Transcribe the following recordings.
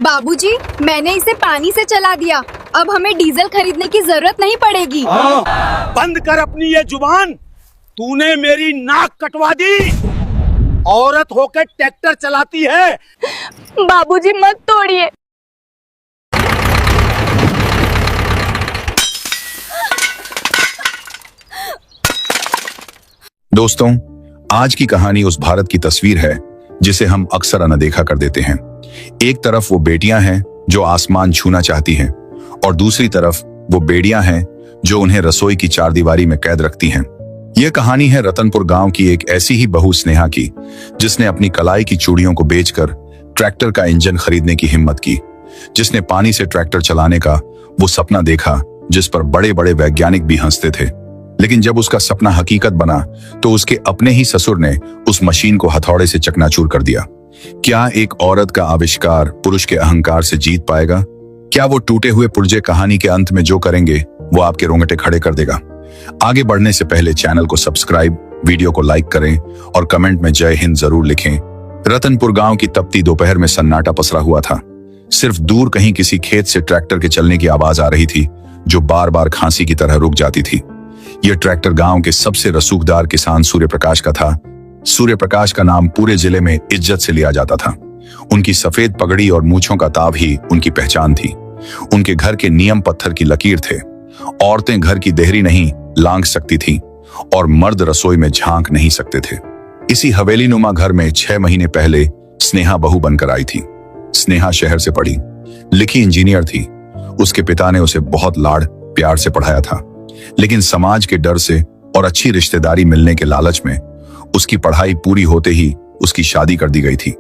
बाबूजी, मैंने इसे पानी से चला दिया। अब हमें डीजल खरीदने की जरूरत नहीं पड़ेगी। बंद कर अपनी ये जुबान। तूने मेरी नाक कटवा दी। औरत होकर ट्रैक्टर चलाती है। बाबूजी मत तोड़िए। दोस्तों, आज की कहानी उस भारत की तस्वीर है जिसे हम अक्सर अनदेखा कर देते हैं। एक तरफ वो बेटियां हैं जो आसमान छूना चाहती हैं और दूसरी तरफ वो बेड़ियां हैं जो उन्हें रसोई की चारदीवारी में कैद रखती हैं। यह कहानी है रतनपुर गांव की एक ऐसी ही बहू स्नेहा की, जिसने अपनी कलाई की चूड़ियों को बेचकर ट्रैक्टर का इंजन खरीदने की हिम्मत की, जिसने पानी से ट्रैक्टर चलाने का वो सपना देखा जिस पर बड़े बड़े वैज्ञानिक भी हंसते थे। लेकिन जब उसका सपना हकीकत बना तो उसके अपने ही ससुर ने उस मशीन को हथौड़े से चकनाचूर कर दिया। क्या एक औरत का आविष्कार पुरुष के अहंकार से जीत पाएगा? क्या वो टूटे हुए पुर्जे कहानी के अंत में जो करेंगे वो आपके रोंगटे खड़े कर देगा? आगे बढ़ने से पहले चैनल को सब्सक्राइब, वीडियो को लाइक करें और कमेंट में जय हिंद जरूर लिखें। रतनपुर गांव की तपती दोपहर में सन्नाटा पसरा हुआ था। सिर्फ दूर कहीं किसी खेत से ट्रैक्टर के चलने की आवाज आ रही थी, जो बार बार खांसी की तरह रुक जाती थी। यह ट्रैक्टर गांव के सबसे रसूखदार किसान सूर्य प्रकाश का था। सूर्य प्रकाश का नाम पूरे जिले में इज्जत से लिया जाता था। उनकी सफेद पगड़ी और मूंछों का ताव ही उनकी पहचान थी। उनके घर के नियम पत्थर की लकीर थे। औरतें घर की देहरी नहीं लांघ सकती थीं और मर्द रसोई में झांक नहीं सकते थे। इसी हवेली नुमा घर में 6 महीने पहले स्नेहा बहू बनकर आई थी। स्नेहा शहर से पढ़ी लिखी इंजीनियर थी। उसके पिता ने उसे बहुत लाड़ प्यार से पढ़ाया था, लेकिन समाज के डर से और अच्छी रिश्तेदारी मिलने के लालच में उसकी पढ़ाई पूरी होते ही उसकी शादी कर दी गई थी।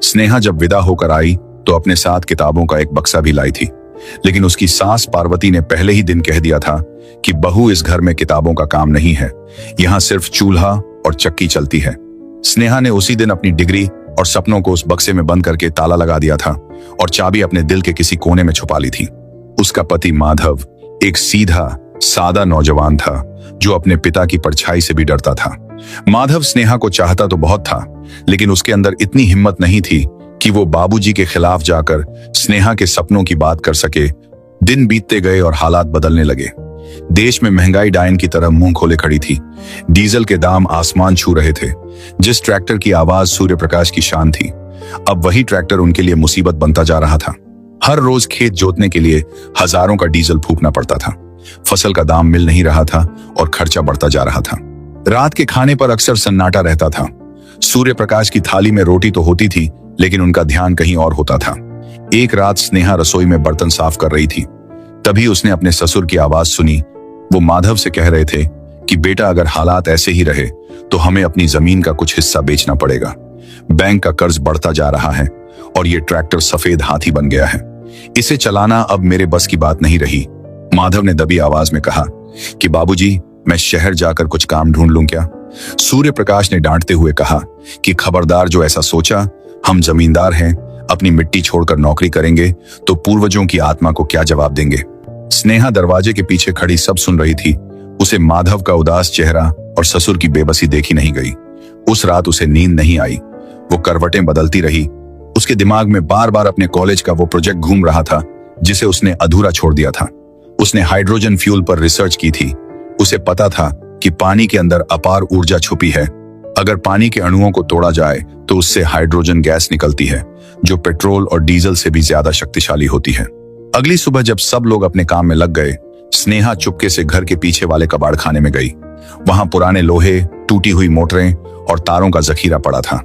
स्नेहा जब विदा होकर आई तो अपने साथ किताबों का एक बक्सा भी लाई थी, लेकिन उसकी सास पार्वती ने पहले ही दिन कह दिया था कि बहू, इस घर में किताबों का काम नहीं है, यहाँ सिर्फ चूल्हा और चक्की चलती है। स्नेहा ने उसी दिन अपनी डिग्री और सपनों को उस बक्से में बंद करके ताला लगा दिया था और चाबी अपने दिल के किसी कोने में छुपा ली थी। उसका पति माधव एक सीधा सादा नौजवान था जो अपने पिता की परछाई से भी डरता था। माधव स्नेहा को चाहता तो बहुत था, लेकिन उसके अंदर इतनी हिम्मत नहीं थी कि वो बाबूजी के खिलाफ जाकर स्नेहा के सपनों की बात कर सके। दिन बीतते गए और हालात बदलने लगे। देश में महंगाई डायन की तरह मुंह खोले खड़ी थी। डीजल के दाम आसमान छू रहे थे। जिस ट्रैक्टर की आवाज सूर्य प्रकाश की शान थी, अब वही ट्रैक्टर उनके लिए मुसीबत बनता जा रहा था। हर रोज खेत जोतने के लिए हजारों का डीजल फूकना पड़ता था। फसल का दाम मिल नहीं रहा था और खर्चा बढ़ता जा रहा था। रात के खाने पर अक्सर सन्नाटा रहता था। सूर्य प्रकाश की थाली में रोटी तो होती थी, लेकिन उनका ध्यान कहीं और होता था। एक रात स्नेहा रसोई में बर्तन साफ कर रही थी। तभी उसने अपने ससुर की आवाज सुनी। वो माधव से कह रहे थे कि बेटा, अगर हालात ऐसे ही रहे तो हमें अपनी जमीन का कुछ हिस्सा बेचना पड़ेगा। बैंक का कर्ज बढ़ता जा रहा है और ये ट्रैक्टर सफेद हाथी बन गया है। इसे चलाना अब मेरे बस की बात नहीं रही। माधव ने दबी आवाज में कहा कि बाबूजी, मैं शहर जाकर कुछ काम ढूंढ लूं क्या? सूर्य प्रकाश ने डांटते हुए कहा कि खबरदार, जो ऐसा सोचा, हम जमींदार हैं, अपनी मिट्टी छोड़कर नौकरी करेंगे तो पूर्वजों की आत्मा को क्या जवाब देंगे? स्नेहा दरवाजे के पीछे खड़ी सब सुन रही थी। उसे माधव का उदास चेहरा और ससुर की बेबसी देखी नहीं गई। उस रात उसे नींद नहीं आई। वो करवटें बदलती रही। उसके दिमाग में बार बार अपने कॉलेज का वो प्रोजेक्ट घूम रहा था जिसे उसने अधूरा छोड़ दिया था। उसने हाइड्रोजन फ्यूल पर रिसर्च की थी। उसे पता था कि पानी के अंदर अपार ऊर्जा छुपी है। अगर पानी के अणुओं को तोड़ा जाए तो उससे हाइड्रोजन गैस निकलती है, जो पेट्रोल और डीजल से भी ज्यादा शक्तिशाली होती है। अगली सुबह जब सब लोग अपने काम में लग गए, स्नेहा चुपके से घर के पीछे वाले कबाड़ खाने में गई। वहां पुराने लोहे, टूटी हुई मोटरें और तारों का जखीरा पड़ा था।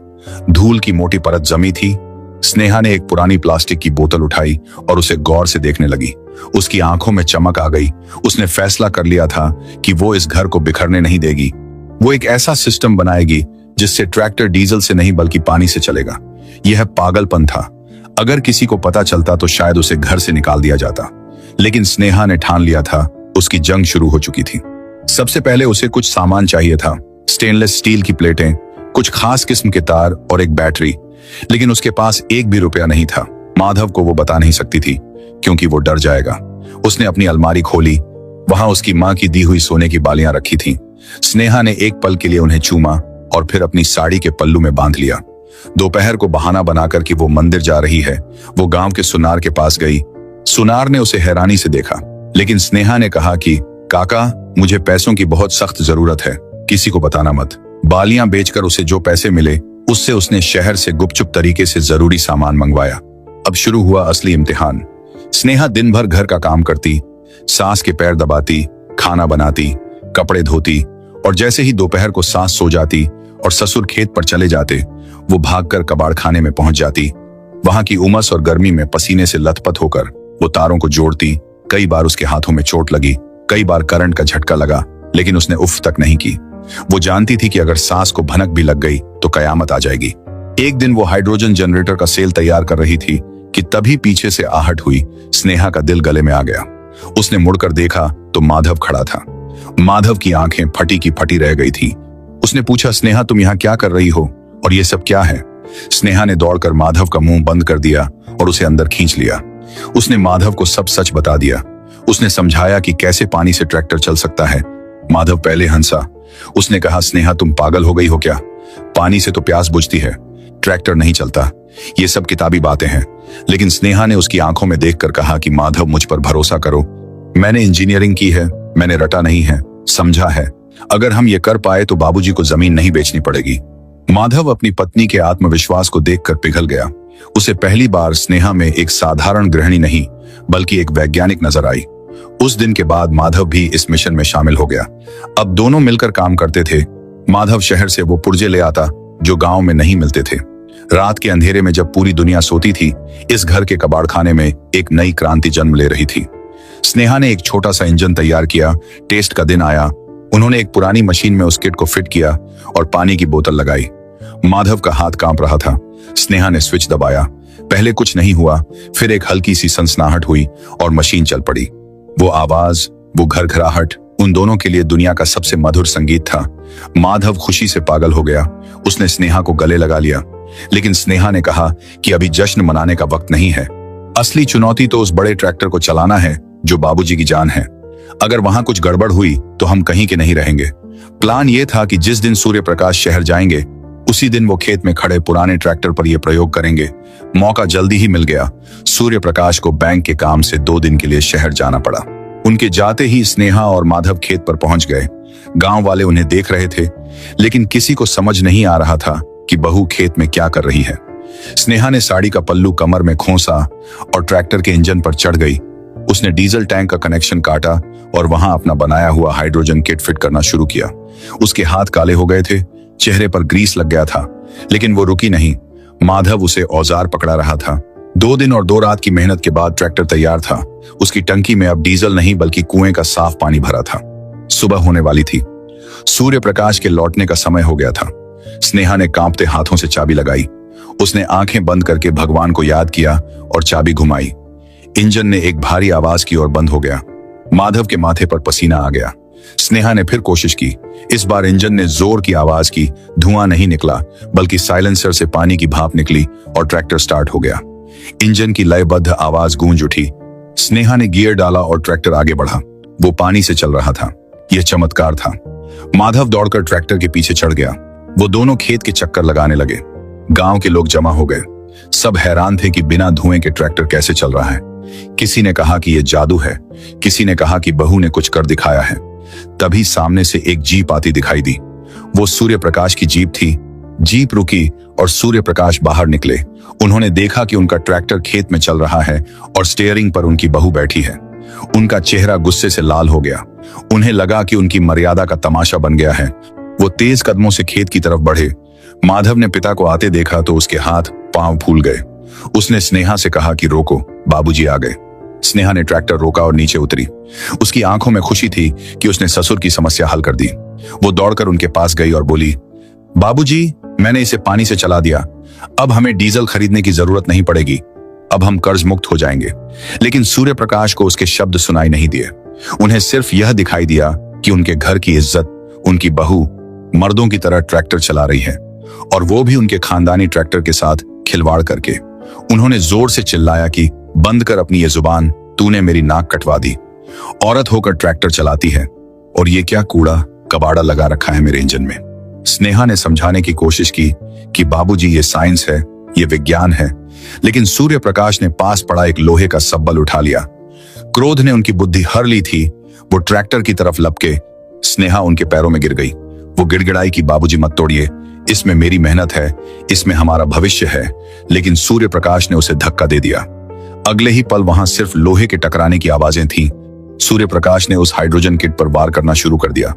धूल की मोटी परत जमी थी। स्नेहा ने एक पुरानी प्लास्टिक की बोतल उठाई और उसे गौर से देखने लगी। उसकी आंखों में चमक आ गई। उसने फैसला कर लिया था कि वो इस घर को बिखरने नहीं देगी। वो एक ऐसा सिस्टम बनाएगी जिससे ट्रैक्टर डीजल से नहीं बल्कि पानी से चलेगा। यह पागलपन था। अगर किसी को पता चलता तो शायद उसे घर से निकाल दिया जाता, लेकिन स्नेहा ने ठान लिया था। उसकी जंग शुरू हो चुकी थी। सबसे पहले उसे कुछ सामान चाहिए था। स्टेनलेस स्टील की प्लेटें, कुछ खास किस्म के तार और एक बैटरी, लेकिन उसके पास एक भी रुपया नहीं था। माधव को वो बता नहीं सकती थी क्योंकि वो डर जाएगा। उसने अपनी अलमारी खोली। वहां उसकी मां की दी हुई सोने की बालियां रखी थीं। स्नेहा ने एक पल के लिए उन्हें चूमा और फिर अपनी साड़ी के पल्लू में बांध लिया। दोपहर को बहाना बनाकर कि वो मंदिर जा रही है, वो गांव के सुनार के पास गई। सुनार ने उसे हैरानी से देखा, लेकिन स्नेहा ने कहा कि काका, मुझे पैसों की बहुत सख्त जरूरत है, किसी को बताना मत। बालियां बेचकर उसे जो पैसे मिले उससे उसने शहर से गुपचुप तरीके से जरूरी सामान मंगवाया। अब शुरू हुआ असली इम्तिहान। स्नेहा दिन भर घर का काम करती, सास के पैर दबाती, खाना बनाती, कपड़े धोती, और जैसे ही दोपहर को सास सो जाती और ससुर खेत पर चले जाते, वो भागकर कबाड़ खाने में पहुंच जाती। वहां की उमस और गर्मी में पसीने से लथपथ होकर वो तारों को जोड़ती। कई बार उसके हाथों में चोट लगी, कई बार करंट का झटका लगा, लेकिन उसने उफ तक नहीं की। वो जानती थी कि अगर सांस को भनक भी लग गई तो कयामत आ जाएगी। एक दिन वो हाइड्रोजन जनरेटर का सेल तैयार कर रही थी कि तभी पीछे से आहट हुई। स्नेहा का दिल गले में आ गया। उसने मुड़कर देखा तो माधव खड़ा था। माधव की आंखें फटी की फटी रह गई थी। उसने पूछा, स्नेहा, तुम यहाँ क्या कर रही हो और ये सब क्या है? स्नेहा ने दौड़कर माधव का मुंह बंद कर दिया और उसे अंदर खींच लिया। उसने माधव को सब सच बता दिया। उसने समझाया कि कैसे पानी से ट्रैक्टर चल सकता है। माधव पहले हंसा। उसने कहा, स्नेहा, तुम पागल हो गई हो क्या? पानी से तो प्यास बुझती है, ट्रैक्टर नहीं चलता। ये सब किताबी बातें हैं। लेकिन स्नेहा ने उसकी आंखों में देखकर कहा कि माधव, मुझ पर भरोसा करो। मैंने इंजीनियरिंग की है, मैंने रटा नहीं है, समझा है। अगर हम ये कर पाए तो बाबूजी को जमीन नहीं बेचनी पड़ेगी। माधव अपनी पत्नी के आत्मविश्वास को देखकर पिघल गया। उसे पहली बार स्नेहा में एक साधारण गृहिणी नहीं बल्कि एक वैज्ञानिक नजर आई। उस दिन के बाद माधव भी इस मिशन में शामिल हो गया। अब दोनों मिलकर काम करते थे। माधव शहर से वो पुर्जे ले आता जो गांव में नहीं मिलते थे। रात के अंधेरे में जब पूरी दुनिया सोती थी, इस घर के कबाड़खाने में एक नई क्रांति जन्म ले रही थी। स्नेहा ने एक छोटा सा इंजन तैयार किया। टेस्ट का दिन आया। उन्होंने एक पुरानी मशीन में उस किट को फिट किया और पानी की बोतल लगाई। माधव का हाथ कांप रहा था। स्नेहा ने स्विच दबाया। पहले कुछ नहीं हुआ, फिर एक हल्की सी सनसनाहट हुई और मशीन चल पड़ी। वो आवाज, वो घरघराहट उन दोनों के लिए दुनिया का सबसे मधुर संगीत था। माधव खुशी से पागल हो गया। उसने स्नेहा को गले लगा लिया, लेकिन स्नेहा ने कहा कि अभी जश्न मनाने का वक्त नहीं है। असली चुनौती तो उस बड़े ट्रैक्टर को चलाना है जो बाबूजी की जान है। अगर वहां कुछ गड़बड़ हुई तो हम कहीं के नहीं रहेंगे। प्लान ये था कि जिस दिन सूर्य प्रकाश शहर जाएंगे, उसी दिन वो खेत में खड़े पुराने ट्रैक्टर पर यह प्रयोग करेंगे। मौका जल्दी ही मिल गया। सूर्य प्रकाश को बैंक के काम से 2 दिन के लिए शहर जाना पड़ा। उनके जाते ही स्नेहा और माधव खेत पर पहुंच गए। गांव वाले उन्हें देख रहे थे, लेकिन किसी को समझ नहीं आ रहा था कि बहू खेत में क्या कर रही है। स्नेहा ने साड़ी का पल्लू कमर में खोसा और ट्रैक्टर के इंजन पर चढ़ गई। उसने डीजल टैंक का कनेक्शन काटा और वहां अपना बनाया हुआ हाइड्रोजन किट फिट करना शुरू किया। उसके हाथ काले हो गए थे, चेहरे पर ग्रीस लग गया था, लेकिन वो रुकी नहीं। माधव उसे औजार पकड़ा रहा था। 2 दिन और 2 रात की मेहनत के बाद ट्रैक्टर तैयार था। उसकी टंकी में अब डीजल नहीं बल्कि कुएं का साफ पानी भरा था। सुबह होने वाली थी। सूर्य प्रकाश के लौटने का समय हो गया था। स्नेहा ने कांपते हाथों से चाबी लगाई। उसने आंखें बंद करके भगवान को याद किया और चाबी घुमाई। इंजन ने एक भारी आवाज की और बंद हो गया। माधव के माथे पर पसीना आ गया। स्नेहा ने फिर कोशिश की। इस बार इंजन ने जोर की आवाज की। धुआं नहीं निकला, बल्कि साइलेंसर से पानी की भाप निकली और ट्रैक्टर स्टार्ट हो गया। इंजन की लयबद्ध आवाज गूंज उठी। स्नेहा ने गियर डाला और ट्रैक्टर आगे बढ़ा। वो पानी से चल रहा था। यह चमत्कार था। माधव दौड़कर ट्रैक्टर के पीछे चढ़ गया। वो दोनों खेत के चक्कर लगाने लगे। गांव के लोग जमा हो गए। सब हैरान थे कि बिना धुएं के ट्रैक्टर कैसे चल रहा है। किसी ने कहा कि यह जादू है, किसी ने कहा कि बहू ने कुछ कर दिखाया है। तभी सामने से एक जीप आती दिखाई दी। वो सूर्य प्रकाश की जीप थी। जीप रुकी और सूर्य प्रकाश बाहर निकले। उन्होंने देखा कि उनका ट्रैक्टर खेत में चल रहा है और स्टीयरिंग पर उनकी बहू बैठी है। उनका चेहरा गुस्से से लाल हो गया। उन्हें लगा कि उनकी मर्यादा का तमाशा बन गया है। वो तेज कदमों से खेत की तरफ बढ़े। माधव ने पिता को आते देखा तो उसके हाथ पांव फूल गए। उसने स्नेहा से कहा कि रोको, बाबूजी आ गए। स्नेहा ने ट्रैक्टर रोका और नीचे उतरी। उसकी आंखों में खुशी थी कि उसने ससुर की समस्या हल कर दी। वो दौड़कर उनके पास गई और बोली, बाबूजी, मैंने इसे पानी से चला दिया। अब हमें डीजल खरीदने की जरूरत नहीं पड़ेगी। अब हम कर्ज मुक्त हो जाएंगे। लेकिन सूर्य प्रकाश को उसके शब्द सुनाई नहीं दिए। उन्हें सिर्फ यह दिखाई दिया कि उनके घर की इज्जत, उनकी बहू मर्दों की तरह ट्रैक्टर चला रही है, और वो भी उनके खानदानी ट्रैक्टर के साथ खिलवाड़ करके। उन्होंने जोर से चिल्लाया कि बंद कर अपनी ये जुबान, तूने मेरी नाक कटवा दी। औरत होकर ट्रैक्टर चलाती है, और ये क्या कूड़ा कबाड़ा लगा रखा है मेरे इंजन में। स्नेहा ने समझाने की कोशिश की कि बाबूजी ये साइंस है, ये विज्ञान है, लेकिन सूर्य प्रकाश ने पास पड़ा एक लोहे का सब्बल उठा लिया। क्रोध ने उनकी बुद्धि हर ली थी। वो ट्रैक्टर की तरफ लपके स्नेहा उनके पैरों में गिर गई। वो गिड़गिड़ाई कि बाबूजी मत तोड़िए, इसमें मेरी मेहनत है, इसमें हमारा भविष्य है। लेकिन सूर्य प्रकाश ने उसे धक्का दे दिया। अगले ही पल वहां सिर्फ लोहे के टकराने की आवाजें थीं। सूर्य प्रकाश ने उस हाइड्रोजन किट पर वार करना शुरू कर दिया।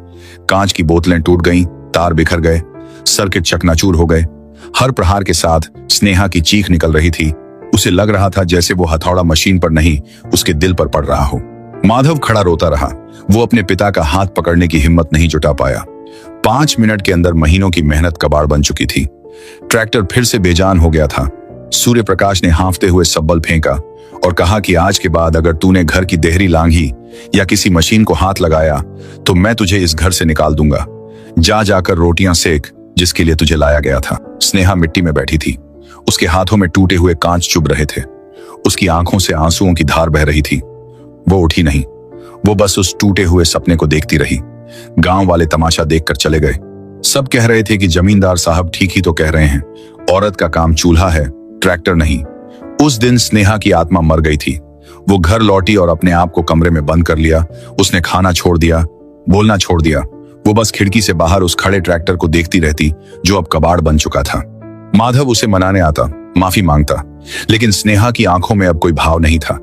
कांच की बोतलें टूट गईं, तार बिखर गए, सर्किट चकनाचूर हो गए। हर प्रहार के साथ स्नेहा की चीख निकल रही थी। उसे लग रहा था जैसे वो हथौड़ा मशीन पर नहीं, उसके दिल पर पड़ रहा हो। माधव खड़ा रोता रहा। वो अपने पिता का हाथ पकड़ने की हिम्मत नहीं जुटा पाया। 5 मिनट के अंदर महीनों की मेहनत कबाड़ बन चुकी थी। ट्रैक्टर फिर से बेजान हो गया था। सूर्य प्रकाश ने हांफते हुए सब्बल फेंका और कहा कि आज के बाद अगर तूने घर की देहरी लांघी या किसी मशीन को हाथ लगाया तो मैं तुझे इस घर से निकाल दूंगा। जा जाकर रोटियां सेक जिसके लिए तुझे लाया गया था। स्नेहा मिट्टी में बैठी थी। उसके हाथों में टूटे हुए कांच चुभ रहे थे। उसकी आंखों से आंसुओं की धार बह रही थी। वो उठी नहीं। वो बस उस टूटे हुए सपने को देखती रही। गांव वाले तमाशा देखकर चले गए। सब कह रहे थे कि जमींदार साहब ठीक ही तो कह रहे हैं, औरत का काम चूल्हा है, ट्रैक्टर नहीं। उस दिन स्नेहा की आत्मा मर गई थी। वो घर लौटी और अपने आप को कमरे में बंद कर लिया। उसने खाना छोड़ दिया, बोलना छोड़ दिया। वो बस खिड़की से बाहर उस खड़े ट्रैक्टर को देखती रहती जो अब कबाड़ बन चुका था। माधव उसे मनाने आता, माफी मांगता, लेकिन स्नेहा की आंखों में अब कोई भाव नहीं था।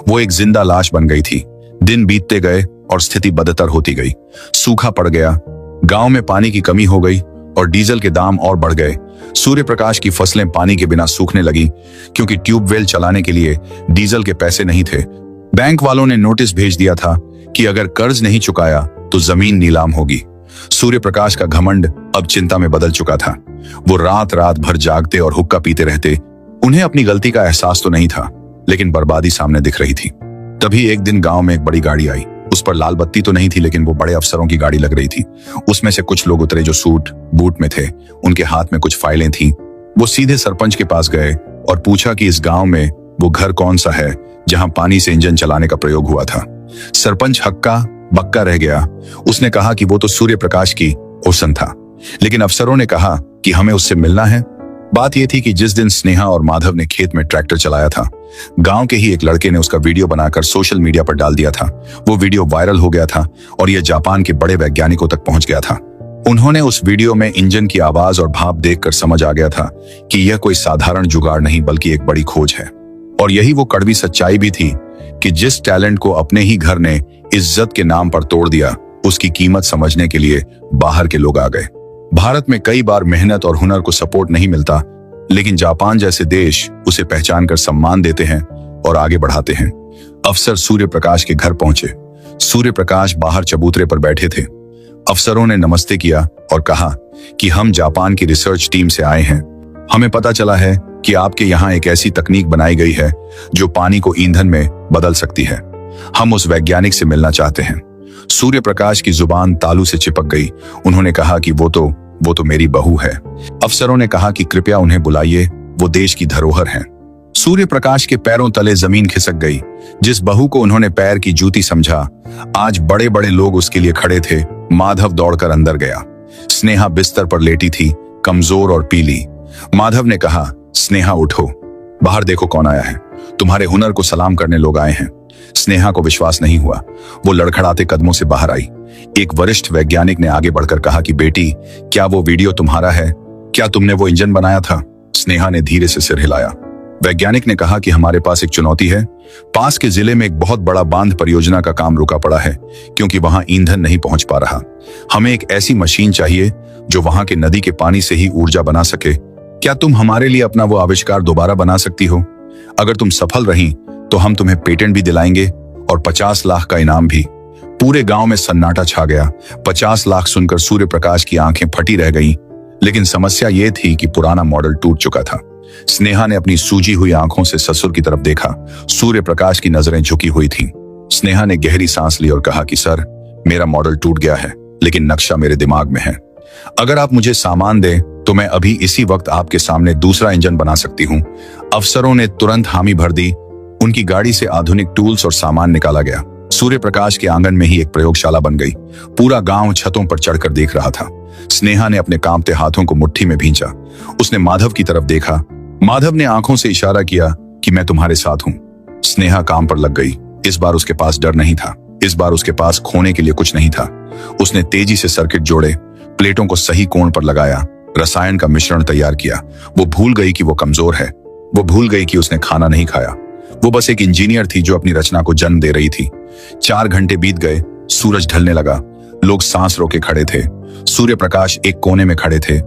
वो एक जिंदा लाश बन गई थी। दिन बीतते गए और स्थिति बदतर होती गई। सूखा पड़ गया, गांव में पानी की कमी हो गई और डीजल के दाम और बढ़ गए। सूर्य प्रकाश की फसलें पानी के बिना सूखने लगी क्योंकि ट्यूबवेल चलाने के लिए डीजल के पैसे नहीं थे। बैंक वालों ने नोटिस भेज दिया था कि अगर कर्ज नहीं चुकाया तो जमीन नीलाम होगी। सूर्य प्रकाश का घमंड अब चिंता में बदल चुका था। वो रात रात भर जागते और हुक्का पीते रहते। उन्हें अपनी गलती का एहसास तो नहीं था, लेकिन बर्बादी सामने दिख रही थी। तभी एक दिन गांव में एक बड़ी गाड़ी आई। उस पर लाल बत्ती तो नहीं थी, लेकिन वो बड़े अफसरों की गाड़ी लग रही थी। उसमें से कुछ लोग उतरे जो सूट बूट में थे। उनके हाथ में कुछ फाइलें थीं। वो सीधे सरपंच के पास गए और पूछा कि इस गांव में वो घर कौन सा है जहां पानी से इंजन चलाने का प्रयोग हुआ था। सरपंच हक्का बक्का रह गया। उसने कहा कि वो तो सूर्य प्रकाश की ओसन था, लेकिन अफसरों ने कहा कि हमें उससे मिलना है। बात यह थी कि जिस दिन स्नेहा और माधव ने खेत में ट्रैक्टर चलाया था, गांव के ही एक लड़के ने उसका वीडियो बनाकर सोशल मीडिया पर डाल दिया था। वो वीडियो वायरल हो गया था और यह जापान के बड़े वैज्ञानिकों तक पहुंच गया था। उन्होंने उस वीडियो में इंजन की आवाज और भाप देखकर समझ आ गया था कि यह कोई साधारण जुगाड़ नहीं बल्कि एक बड़ी खोज है। और यही वो कड़वी सच्चाई भी थी कि जिस टैलेंट को अपने ही घर ने इज्जत के नाम पर तोड़ दिया, उसकी कीमत समझने के लिए बाहर के लोग आ गए। भारत में कई बार मेहनत और हुनर को सपोर्ट नहीं मिलता, लेकिन जापान जैसे देश उसे पहचान कर सम्मान देते हैं और आगे बढ़ाते हैं। अफसर सूर्य प्रकाश के घर पहुंचे। सूर्य प्रकाश बाहर चबूतरे पर बैठे थे। अफसरों ने नमस्ते किया और कहा कि हम जापान की रिसर्च टीम से आए हैं। हमें पता चला है कि आपके यहाँ एक ऐसी तकनीक बनाई गई है जो पानी को ईंधन में बदल सकती है। हम उस वैज्ञानिक से मिलना चाहते हैं। सूर्य प्रकाश की जुबान तालू से चिपक गई। उन्होंने कहा कि वो तो मेरी बहू है। अफसरों ने कहा कि कृपया उन्हें बुलाइए, वो देश की धरोहर हैं। सूर्य प्रकाश के पैरों तले जमीन खिसक गई। जिस बहू को उन्होंने पैर की जूती समझा, आज बड़े बड़े लोग उसके लिए खड़े थे। माधव दौड़कर अंदर गया। स्नेहा बिस्तर पर लेटी थी, कमजोर और पीली। माधव ने कहा, स्नेहा उठो, बाहर देखो कौन आया है। तुम्हारे हुनर को सलाम करने लोग आए हैं। स्नेहा को विश्वास नहीं हुआ। वो लड़खड़ाते कदमों से बाहर आई। एक वरिष्ठ वैज्ञानिक ने आगे बढ़कर कहा कि बेटी, क्या वो वीडियो तुम्हारा है? क्या तुमने वो इंजन बनाया था? स्नेहा ने धीरे से सिर हिलाया। वैज्ञानिक ने कहा कि हमारे पास एक चुनौती है। पास के जिले में एक बहुत बड़ा बांध परियोजना का काम रुका पड़ा है क्योंकि वहां ईंधन नहीं पहुंच पा रहा। हमें एक ऐसी मशीन चाहिए जो वहां के नदी के पानी से ही ऊर्जा बना सके। क्या तुम हमारे लिए अपना वो आविष्कार दोबारा बना सकती हो? अगर तुम सफल रही तो हम तुम्हें पेटेंट भी दिलाएंगे और 50 लाख का इनाम भी। पूरे गांव में सन्नाटा छा गया। 50 लाख सुनकर सूर्य प्रकाश की आंखें फटी रह गईं, लेकिन समस्या यह थी कि पुराना मॉडल टूट चुका था। स्नेहा ने अपनी सूजी हुई आंखों से ससुर की तरफ देखा। सूर्य प्रकाश की नजरें झुकी हुई थीं। स्नेहा ने गहरी सांस ली और कहा कि सर, मेरा मॉडल टूट गया है, लेकिन नक्शा मेरे दिमाग में है। अगर आप मुझे सामान दें तो मैं अभी इसी वक्त आपके सामने दूसरा इंजन बना सकती हूँ। अफसरों ने तुरंत हामी भर दी। उनकी गाड़ी से आधुनिक टूल्स और सामान निकाला गया। सूर्य प्रकाश के आंगन में ही एक प्रयोगशाला बन गई। पूरा गांव छतों पर चढ़कर देख रहा था। स्नेहा ने अपने कांपते हाथों को मुट्ठी में भींचा। उसने माधव की तरफ देखा। माधव ने आंखों से इशारा किया कि मैं तुम्हारे साथ हूं। स्नेहा काम पर लग गई। इस बार उसके पास डर नहीं था, इस बार उसके पास खोने के लिए कुछ नहीं था। उसने तेजी से सर्किट जोड़े, प्लेटों को सही कोण पर लगाया, रसायन का मिश्रण तैयार किया। वो भूल गई कि वो कमजोर है, वो भूल गई कि उसने खाना नहीं खाया। वो बस एक इंजीनियर थी जो अपनी रचना को जन्म दे रही थी। 4 घंटे बीत गए, सूरज ढलने लगा। लोग सांस रोके खड़े थे। सूर्य प्रकाश एक कोने में खड़े थे।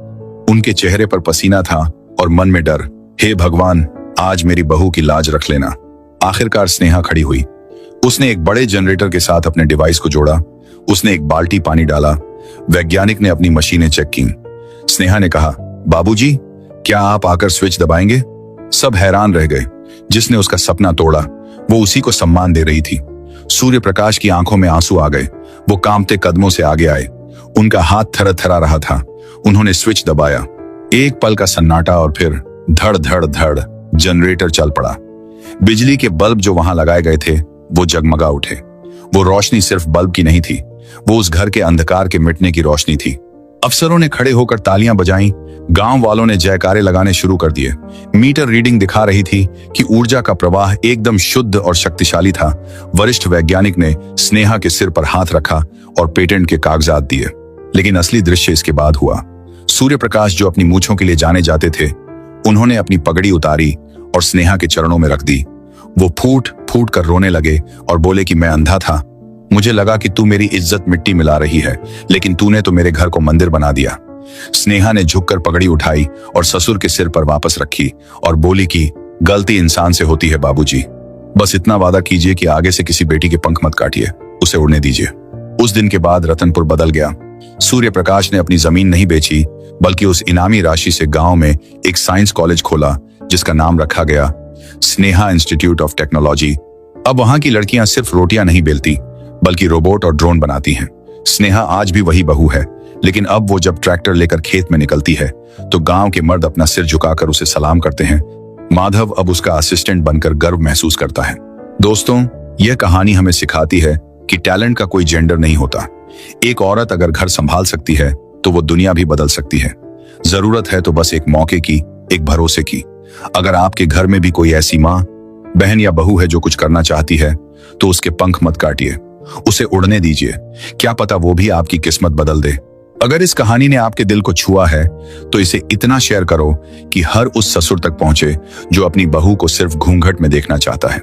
उनके चेहरे पर पसीना था और मन में डर। हे भगवान, आज मेरी बहू की लाज रख लेना। आखिरकार स्नेहा खड़ी हुई। उसने एक बड़े जनरेटर के साथ अपने डिवाइस को जोड़ा। उसने एक बाल्टी पानी डाला। वैज्ञानिक ने अपनी मशीनें चेक की। स्नेहा ने कहा, बाबूजी, क्या आप आकर स्विच दबाएंगे? सब हैरान रह गए। जिसने उसका सपना तोड़ा, वो उसी को सम्मान दे रही थी। सूर्य प्रकाश की आंखों में आंसू आ गए। वो कांपते कदमों से आगे आए। उनका हाथ थरथरा रहा था। उन्होंने स्विच दबाया। एक पल का सन्नाटा और फिर धड़ धड़ धड़ जनरेटर चल पड़ा। बिजली के बल्ब जो वहां लगाए गए थे वो जगमगा उठे। वो रोशनी सिर्फ बल्ब की नहीं थी, वो उस घर के अंधकार के मिटने की रोशनी थी। अफसरों ने खड़े होकर तालियां बजाईं। गांव वालों ने जयकारे लगाने शुरू कर दिए। मीटर रीडिंग दिखा रही थी कि ऊर्जा का प्रवाह एकदम शुद्ध और शक्तिशाली था। वरिष्ठ वैज्ञानिक ने स्नेहा के सिर पर हाथ रखा और पेटेंट के कागजात दिए। लेकिन असली दृश्य इसके बाद हुआ। सूर्य प्रकाश, जो अपनी मूंछों के लिए जाने जाते थे, उन्होंने अपनी पगड़ी उतारी और स्नेहा के चरणों में रख दी। वो फूट फूट कर रोने लगे और बोले कि मैं अंधा था। मुझे लगा कि तू मेरी इज्जत मिट्टी मिला रही है, लेकिन तूने तो मेरे घर को मंदिर बना दिया। स्नेहा ने झुककर पगड़ी उठाई और ससुर के सिर पर वापस रखी और बोली कि गलती इंसान से होती है बाबूजी। बस इतना वादा कीजिए कि आगे से किसी बेटी के पंख मत काटिए, उसे उड़ने दीजिए। उस दिन के बाद रतनपुर बदल गया। सूर्य प्रकाश ने अपनी जमीन नहीं बेची, बल्कि उस इनामी राशि से गांव में एक साइंस कॉलेज खोला जिसका नाम रखा गया स्नेहा इंस्टीट्यूट ऑफ टेक्नोलॉजी। अब वहां की लड़कियां सिर्फ रोटियां नहीं बेलती, बल्कि रोबोट और ड्रोन बनाती हैं। स्नेहा आज भी वही बहू है, लेकिन अब वो जब ट्रैक्टर लेकर खेत में निकलती है तो गांव के मर्द अपना सिर झुकाकर उसे सलाम करते हैं। माधव अब उसका असिस्टेंट बनकर गर्व महसूस करता है। दोस्तों, यह कहानी हमें सिखाती है कि टैलेंट का कोई जेंडर नहीं होता। एक औरत अगर घर संभाल सकती है तो वो दुनिया भी बदल सकती है। जरूरत है तो बस एक मौके की, एक भरोसे की। अगर आपके घर में भी कोई ऐसी माँ, बहन या बहू है जो कुछ करना चाहती है, तो उसके पंख मत काटिए, उसे उड़ने दीजिए। क्या पता वो भी आपकी किस्मत बदल दे। अगर इस कहानी ने आपके दिल को छुआ है तो इसे इतना शेयर करो कि हर उस ससुर तक पहुंचे जो अपनी बहू को सिर्फ घूंघट में देखना चाहता है।